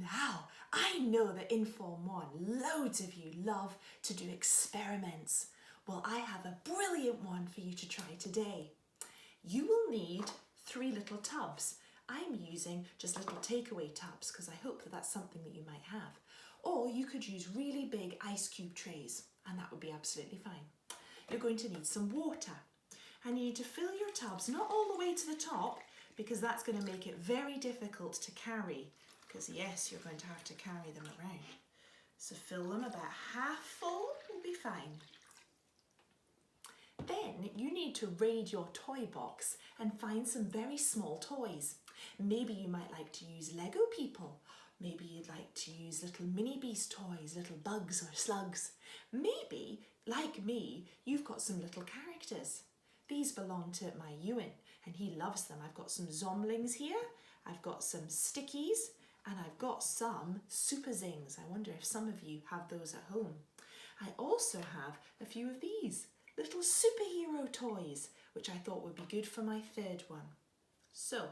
Now, I know that in Form 1, loads of you love to do experiments. Well, I have a brilliant one for you to try today. You will need 3 little tubs. I'm using just little takeaway tubs because I hope that that's something that you might have. Or you could use really big ice cube trays, and that would be absolutely fine. You're going to need some water, and you need to fill your tubs not all the way to the top, because that's going to make it very difficult to carry, because yes, you're going to have to carry them around. So fill them about half full will be fine. Then you need to raid your toy box and find some very small toys. Maybe you might like to use Lego people. Maybe you'd like to use little mini beast toys, little bugs or slugs. Maybe, like me, you've got some little characters. These belong to my Ewan, and he loves them. I've got some Zomlings here, I've got some Stickies, and I've got some Super Zings. I wonder if some of you have those at home. I also have a few of these little superhero toys, which I thought would be good for my 3rd one. So,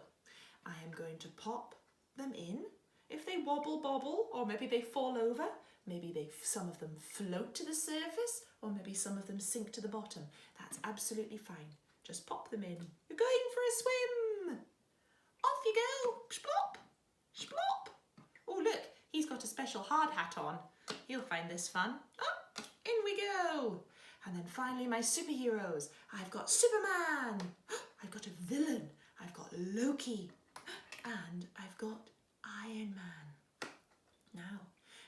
I am going to pop them in. If they wobble bobble, or maybe they fall over, maybe some of them float to the surface, or maybe some of them sink to the bottom. That's absolutely fine. Just pop them in. You're going for a swim. Off you go. Splop, splop. Oh look, he's got a special hard hat on. He'll find this fun. Up, in we go. And then finally my superheroes. I've got Superman. I've got a villain. I've got Loki. And I've got Iron Man. Now,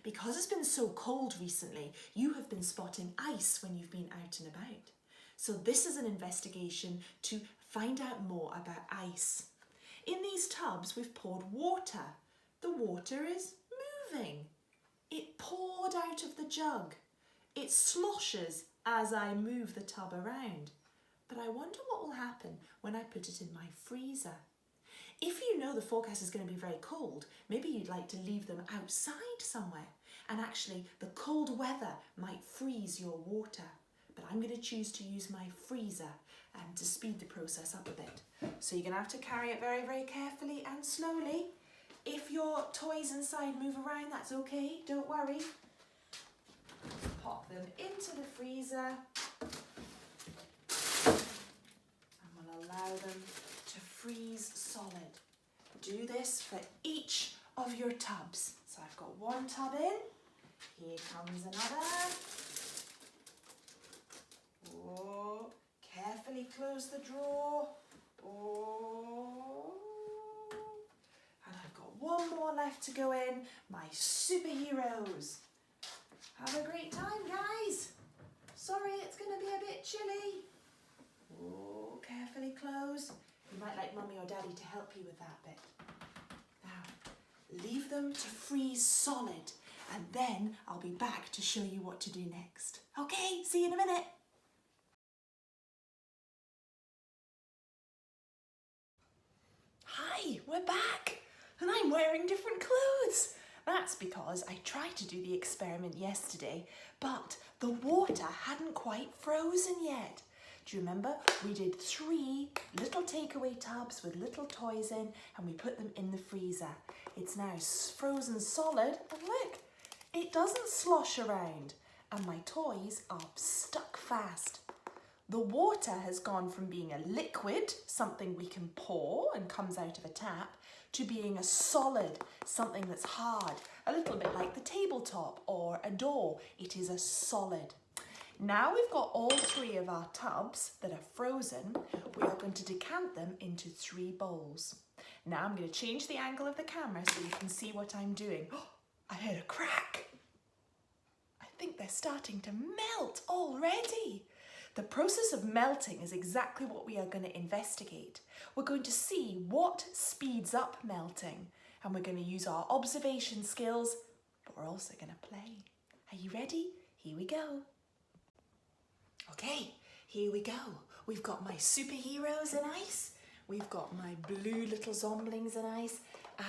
because it's been so cold recently, you have been spotting ice when you've been out and about. So this is an investigation to find out more about ice. In these tubs, we've poured water. The water is moving. It poured out of the jug. It sloshes as I move the tub around. But I wonder what will happen when I put it in my freezer. If you know the forecast is going to be very cold, maybe you'd like to leave them outside somewhere, and actually the cold weather might freeze your water. But I'm going to choose to use my freezer to speed the process up a bit. So you're going to have to carry it very, very carefully and slowly. If your toys inside move around, that's okay, don't worry. Pop them into the freezer and we'll allow them to freeze solid. Do this for each of your tubs. So I've got 1 tub in, here comes another. Oh, carefully close the drawer. Oh, and I've got 1 more left to go in, my superheroes. Have a great time, guys. Sorry, it's going to be a bit chilly. Oh, carefully close. You might like Mummy or Daddy to help you with that bit. Now, leave them to freeze solid, and then I'll be back to show you what to do next. Okay, see you in a minute. Hi, we're back, and I'm wearing different clothes. That's because I tried to do the experiment yesterday, but the water hadn't quite frozen yet. Do you remember? We did 3 little takeaway tubs with little toys in, and we put them in the freezer. It's now frozen solid, and look, it doesn't slosh around, and my toys are stuck fast. The water has gone from being a liquid, something we can pour and comes out of a tap, to being a solid, something that's hard, a little bit like the tabletop or a door. It is a solid. Now we've got all 3 of our tubs that are frozen, we are going to decant them into 3 bowls. Now I'm going to change the angle of the camera so you can see what I'm doing. Oh, I heard a crack. I think they're starting to melt already. The process of melting is exactly what we are going to investigate. We're going to see what speeds up melting, and we're going to use our observation skills, but we're also going to play. Are you ready? Here we go. Okay, here we go. We've got my superheroes in ice, we've got my blue little Zomlings in ice,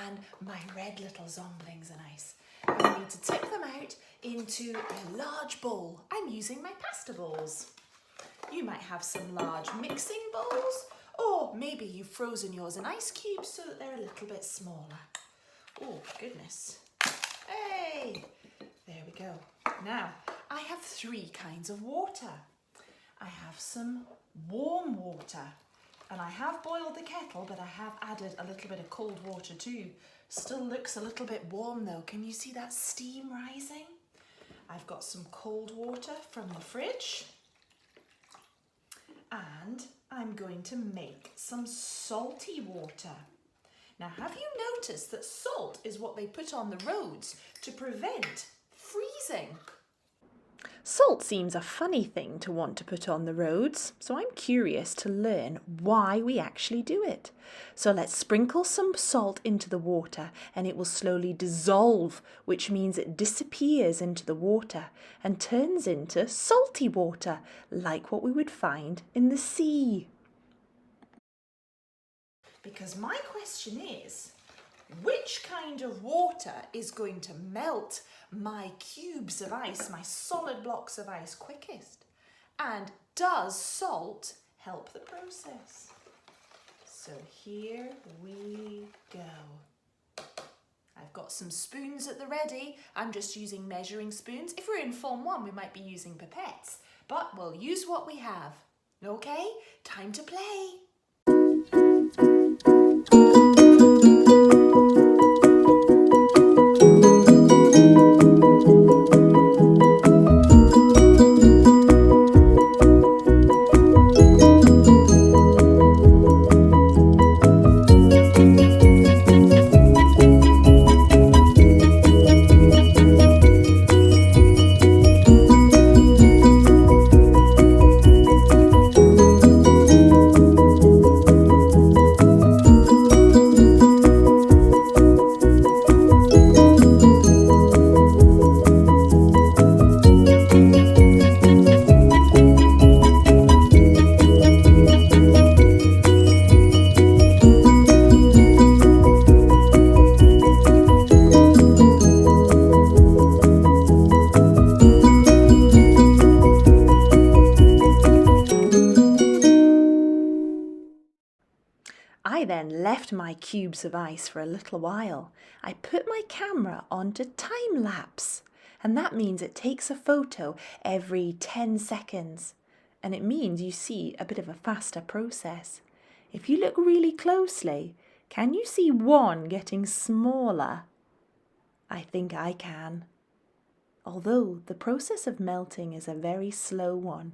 and my red little Zomlings in ice. And we need to tip them out into a large bowl. I'm using my pasta bowls. You might have some large mixing bowls, or maybe you've frozen yours in ice cubes so that they're a little bit smaller. Oh, goodness. Okay, there we go. Now, I have 3 kinds of water. I have some warm water, and I have boiled the kettle, but I have added a little bit of cold water too. Still looks a little bit warm though. Can you see that steam rising? I've got some cold water from the fridge, and I'm going to make some salty water. Now, have you noticed that salt is what they put on the roads to prevent freezing? Salt seems a funny thing to want to put on the roads, so I'm curious to learn why we actually do it. So let's sprinkle some salt into the water and it will slowly dissolve, which means it disappears into the water and turns into salty water, like what we would find in the sea. Because my question is, which kind of water is going to melt my cubes of ice, my solid blocks of ice quickest? And does salt help the process? So here we go. I've got some spoons at the ready. I'm just using measuring spoons. If we're in Form 1, we might be using pipettes, but we'll use what we have. Okay, time to play. I then left my cubes of ice for a little while. I put my camera onto time lapse, and that means it takes a photo every 10 seconds, and it means you see a bit of a faster process. If you look really closely, can you see one getting smaller? I think I can. Although the process of melting is a very slow one.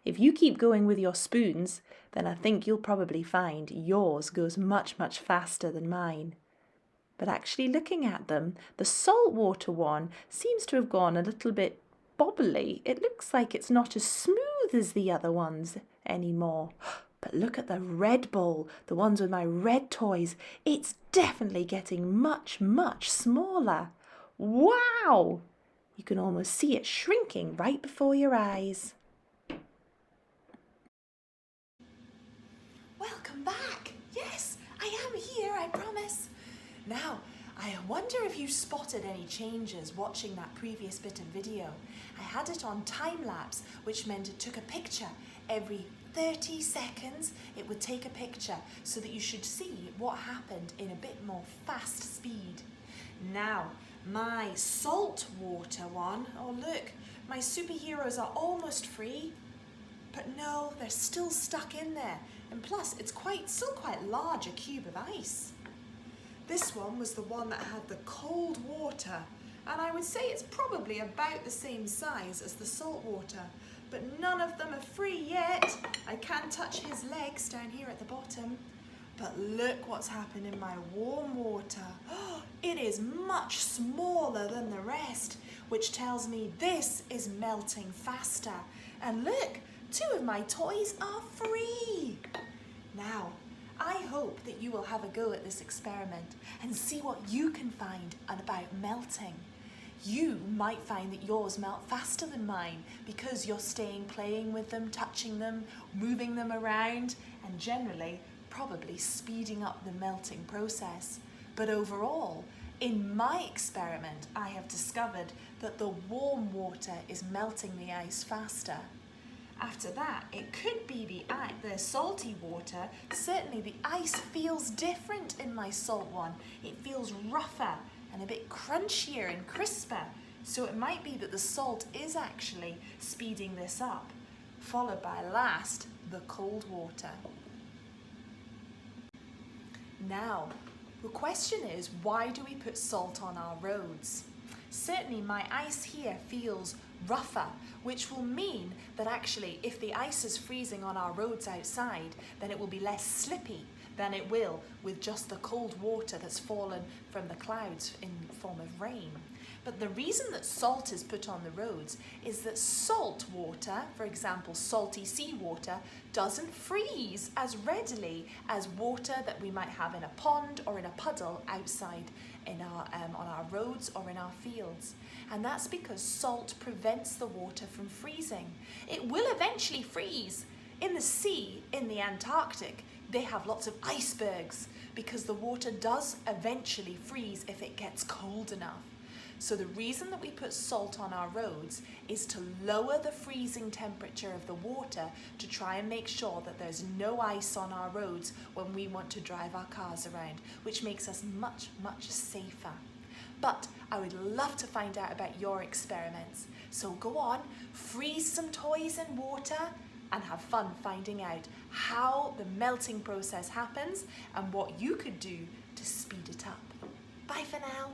If you keep going with your spoons, then I think you'll probably find yours goes much, much faster than mine. But actually looking at them, the saltwater one seems to have gone a little bit bobbly. It looks like it's not as smooth as the other ones anymore. But look at the red bowl, the ones with my red toys. It's definitely getting much, much smaller. Wow! You can almost see it shrinking right before your eyes. Welcome back. Yes, I am here, I promise. Now, I wonder if you spotted any changes watching that previous bit of video. I had it on time lapse, which meant it took a picture. Every 30 seconds, it would take a picture so that you should see what happened in a bit more fast speed. Now, my saltwater one, oh look, my superheroes are almost free. But no, they're still stuck in there. And plus, it's still quite large, a cube of ice. This one was the one that had the cold water. And I would say it's probably about the same size as the salt water. But none of them are free yet. I can touch his legs down here at the bottom. But look what's happened in my warm water. It is much smaller than the rest, which tells me this is melting faster. And look, 2 of my toys are free. Now, I hope that you will have a go at this experiment and see what you can find about melting. You might find that yours melt faster than mine because you're playing with them, touching them, moving them around, and generally probably speeding up the melting process. But overall, in my experiment, I have discovered that the warm water is melting the ice faster. After that, it could be the salty water. Certainly the ice feels different in my salt one. It feels rougher and a bit crunchier and crisper. So it might be that the salt is actually speeding this up, followed by last, the cold water. Now, the question is, why do we put salt on our roads? Certainly my ice here feels rougher, which will mean that actually if the ice is freezing on our roads outside, then it will be less slippy than it will with just the cold water that's fallen from the clouds in form of rain. But the reason that salt is put on the roads is that salt water, for example salty seawater, doesn't freeze as readily as water that we might have in a pond or in a puddle outside in on our roads or in our fields. And that's because salt prevents the water from freezing. It will eventually freeze. In the sea, in the Antarctic, they have lots of icebergs because the water does eventually freeze if it gets cold enough. So the reason that we put salt on our roads is to lower the freezing temperature of the water to try and make sure that there's no ice on our roads when we want to drive our cars around, which makes us much, much safer. But I would love to find out about your experiments. So go on, freeze some toys in water and have fun finding out how the melting process happens and what you could do to speed it up. Bye for now.